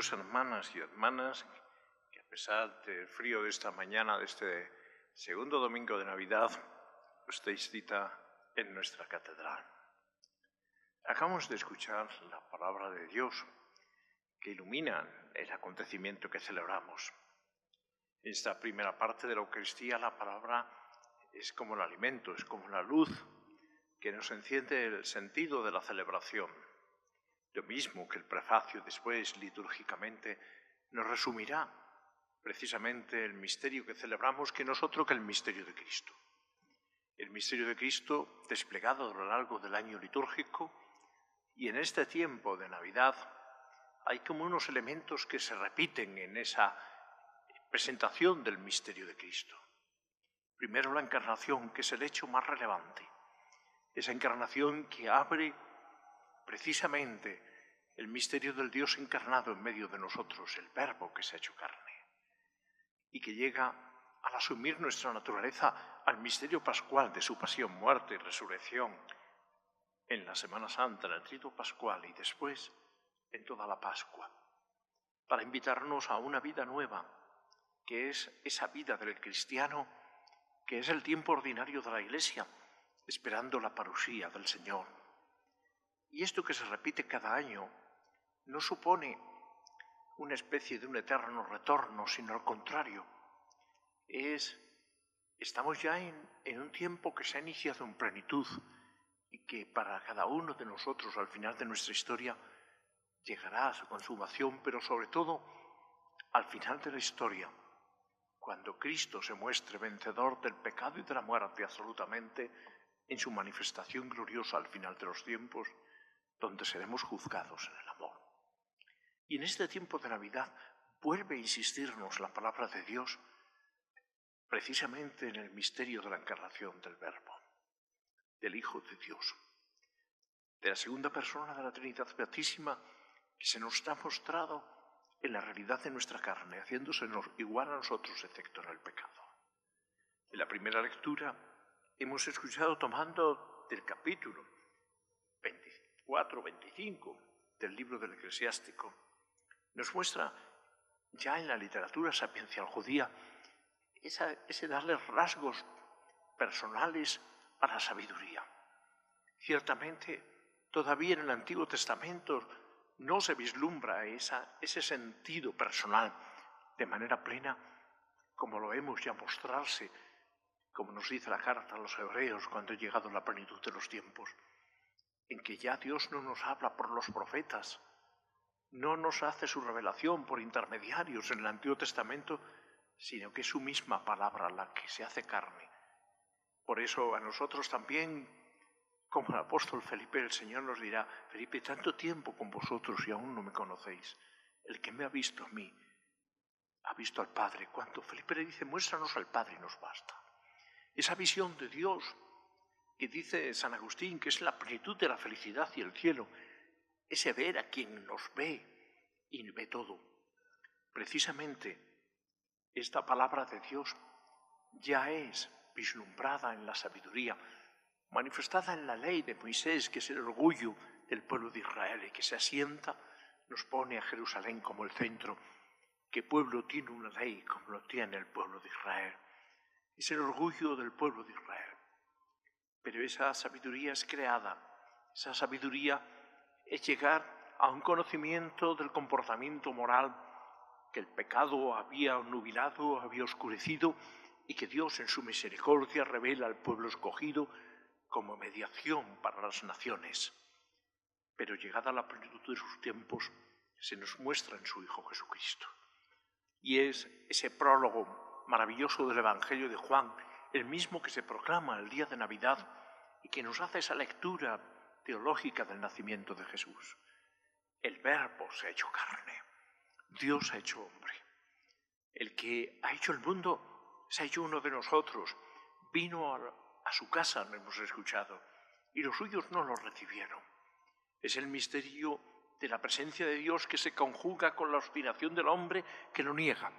queridos hermanas y hermanas, que a pesar del frío de esta mañana, de este segundo domingo de Navidad, os deis cita en nuestra catedral. Acabamos de escuchar la palabra de Dios que ilumina el acontecimiento que celebramos. En esta primera parte de la Eucaristía, la palabra es como el alimento, es como la luz que nos enciende el sentido de la celebración. Lo mismo que el prefacio después, litúrgicamente, nos resumirá precisamente el misterio que celebramos, que no es otro que el misterio de Cristo. El misterio de Cristo desplegado a lo largo del año litúrgico, y en este tiempo de Navidad hay como unos elementos que se repiten en esa presentación del misterio de Cristo. Primero, la encarnación, que es el hecho más relevante. Esa encarnación que abre precisamente el misterio del Dios encarnado en medio de nosotros, el Verbo que se ha hecho carne, y que llega al asumir nuestra naturaleza al misterio pascual de su pasión, muerte y resurrección en la Semana Santa, en el Triduo Pascual y después en toda la Pascua, para invitarnos a una vida nueva, que es esa vida del cristiano, que es el tiempo ordinario de la Iglesia, esperando la parusía del Señor. Y esto que se repite cada año no supone una especie de un eterno retorno, sino al contrario. Estamos ya en un tiempo que se ha iniciado en plenitud y que para cada uno de nosotros al final de nuestra historia llegará a su consumación, pero sobre todo al final de la historia, cuando Cristo se muestre vencedor del pecado y de la muerte absolutamente en su manifestación gloriosa al final de los tiempos, donde seremos juzgados en el amor. Y en este tiempo de Navidad vuelve a insistirnos la palabra de Dios precisamente en el misterio de la encarnación del Verbo, del Hijo de Dios, de la segunda persona de la Trinidad Beatísima, que se nos ha mostrado en la realidad de nuestra carne, haciéndose igual a nosotros excepto en el pecado. En la primera lectura hemos escuchado tomando del capítulo 24-25 del libro del Eclesiástico, nos muestra ya en la literatura sapiencial judía ese darle rasgos personales a la sabiduría. Ciertamente, todavía en el Antiguo Testamento no se vislumbra ese sentido personal de manera plena, como lo vemos ya mostrarse, como nos dice la carta a los hebreos cuando ha llegado la plenitud de los tiempos, en que ya Dios no nos habla por los profetas, no nos hace su revelación por intermediarios en el Antiguo Testamento, sino que es su misma palabra la que se hace carne. Por eso a nosotros también, como el apóstol Felipe, el Señor nos dirá: Felipe, tanto tiempo con vosotros y aún no me conocéis. El que me ha visto a mí, ha visto al Padre. Cuando Felipe le dice: muéstranos al Padre, nos basta. Esa visión de Dios que dice San Agustín que es la plenitud de la felicidad y el cielo, ese ver a quien nos ve y ve todo. Precisamente esta palabra de Dios ya es vislumbrada en la sabiduría, manifestada en la ley de Moisés, que es el orgullo del pueblo de Israel y que se asienta, nos pone a Jerusalén como el centro. ¿Qué pueblo tiene una ley como lo tiene el pueblo de Israel? Es el orgullo del pueblo de Israel. Pero esa sabiduría es creada, esa sabiduría es llegar a un conocimiento del comportamiento moral que el pecado había nubilado, había oscurecido, y que Dios en su misericordia revela al pueblo escogido como mediación para las naciones. Pero llegada la plenitud de sus tiempos, se nos muestra en su Hijo Jesucristo. Y es ese prólogo maravilloso del Evangelio de Juan, el mismo que se proclama el día de Navidad y que nos hace esa lectura teológica del nacimiento de Jesús. El Verbo se ha hecho carne, Dios se ha hecho hombre. El que ha hecho el mundo se ha hecho uno de nosotros, vino a su casa, lo hemos escuchado, y los suyos no lo recibieron. Es el misterio de la presencia de Dios que se conjuga con la obstinación del hombre que lo niega.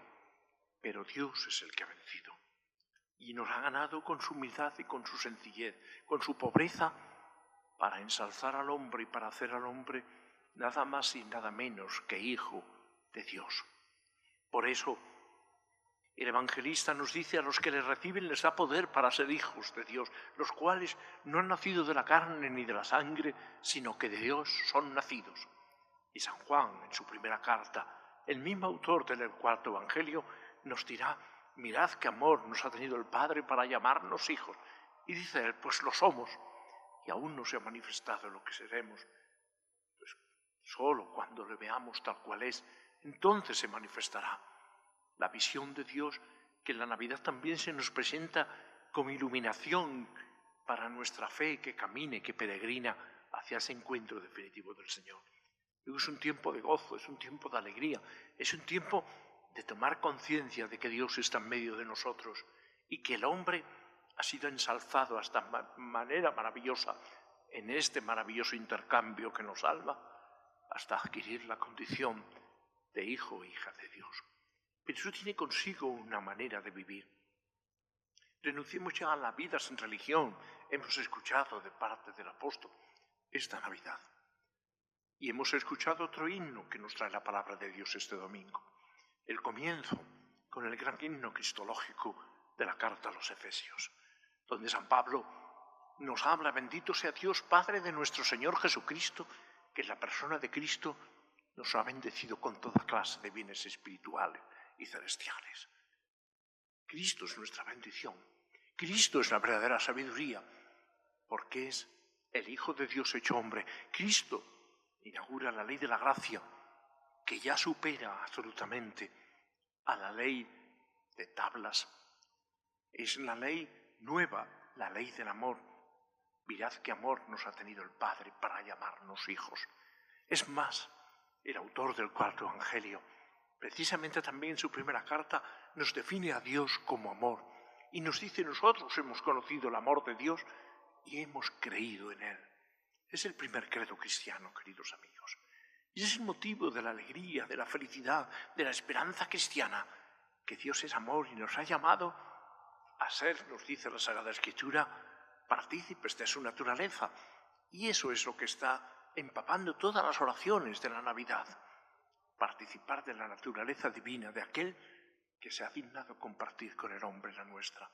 Pero Dios es el que ha vencido. Y nos ha ganado con su humildad y con su sencillez, con su pobreza, para ensalzar al hombre y para hacer al hombre nada más y nada menos que hijo de Dios. Por eso, el evangelista nos dice: a los que le reciben les da poder para ser hijos de Dios, los cuales no han nacido de la carne ni de la sangre, sino que de Dios son nacidos. Y San Juan, en su primera carta, el mismo autor del cuarto evangelio, nos dirá: mirad qué amor nos ha tenido el Padre para llamarnos hijos. Y dice él: pues lo somos, y aún no se ha manifestado lo que seremos. Pues solo cuando le veamos tal cual es, entonces se manifestará la visión de Dios, que en la Navidad también se nos presenta como iluminación para nuestra fe que camine, que peregrina hacia ese encuentro definitivo del Señor. Es un tiempo de gozo, es un tiempo de alegría, es un tiempo de tomar conciencia de que Dios está en medio de nosotros y que el hombre ha sido ensalzado hasta manera maravillosa en este maravilloso intercambio que nos salva, hasta adquirir la condición de hijo e hija de Dios. Pero eso tiene consigo una manera de vivir. Renunciemos ya a la vida sin religión. Hemos escuchado de parte del apóstol esta Navidad. Y hemos escuchado otro himno que nos trae la palabra de Dios este domingo. El comienzo con el gran himno cristológico de la carta a los Efesios, donde San Pablo nos habla: bendito sea Dios, Padre de nuestro Señor Jesucristo, que en la persona de Cristo nos ha bendecido con toda clase de bienes espirituales y celestiales. Cristo es nuestra bendición. Cristo es la verdadera sabiduría, porque es el Hijo de Dios hecho hombre. Cristo inaugura la ley de la gracia, que ya supera absolutamente a la ley de tablas. Es la ley nueva, la ley del amor. Mirad qué amor nos ha tenido el Padre para llamarnos hijos. Es más, el autor del cuarto evangelio, precisamente también en su primera carta, nos define a Dios como amor y nos dice: nosotros hemos conocido el amor de Dios y hemos creído en Él. Es el primer credo cristiano, queridos amigos. Y es el motivo de la alegría, de la felicidad, de la esperanza cristiana, que Dios es amor y nos ha llamado a ser, nos dice la Sagrada Escritura, partícipes de su naturaleza. Y eso es lo que está empapando todas las oraciones de la Navidad. Participar de la naturaleza divina de aquel que se ha dignado compartir con el hombre la nuestra.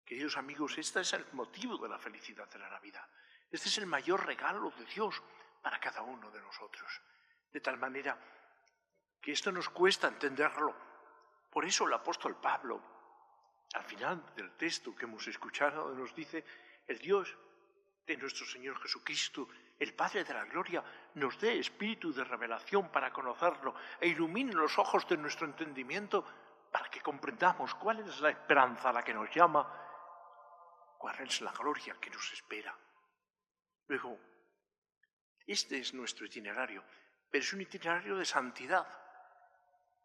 Queridos amigos, este es el motivo de la felicidad de la Navidad. Este es el mayor regalo de Dios para cada uno de nosotros. De tal manera que esto nos cuesta entenderlo. Por eso el apóstol Pablo, al final del texto que hemos escuchado, nos dice: el Dios de nuestro Señor Jesucristo, el Padre de la gloria, nos dé espíritu de revelación para conocerlo e ilumine los ojos de nuestro entendimiento para que comprendamos cuál es la esperanza a la que nos llama, cuál es la gloria que nos espera. Luego, este es nuestro itinerario, pero es un itinerario de santidad.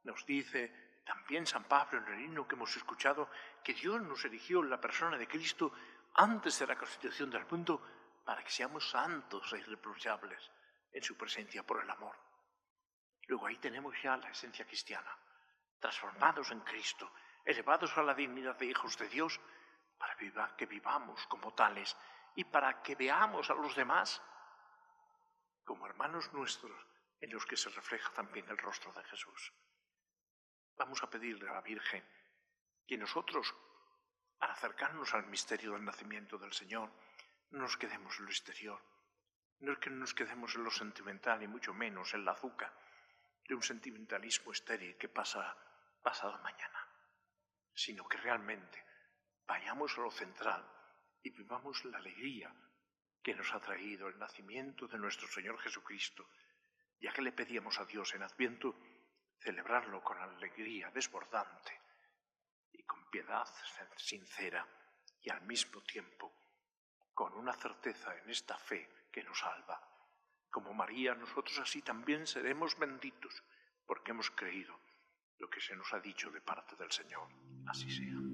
Nos dice también San Pablo en el himno que hemos escuchado que Dios nos eligió en la persona de Cristo antes de la constitución del mundo para que seamos santos e irreprochables en su presencia por el amor. Luego ahí tenemos ya la esencia cristiana, transformados en Cristo, elevados a la dignidad de hijos de Dios, para que vivamos como tales y para que veamos a los demás como hermanos nuestros en los que se refleja también el rostro de Jesús. Vamos a pedirle a la Virgen que nosotros, al acercarnos al misterio del nacimiento del Señor, no nos quedemos en lo exterior, no es que nos quedemos en lo sentimental y mucho menos en la azúcar de un sentimentalismo estéril que pasa pasado mañana, sino que realmente vayamos a lo central y vivamos la alegría que nos ha traído el nacimiento de nuestro Señor Jesucristo, ya que le pedíamos a Dios en Adviento celebrarlo con alegría desbordante y con piedad sincera y al mismo tiempo con una certeza en esta fe que nos salva. Como María, nosotros así también seremos benditos porque hemos creído lo que se nos ha dicho de parte del Señor. Así sea.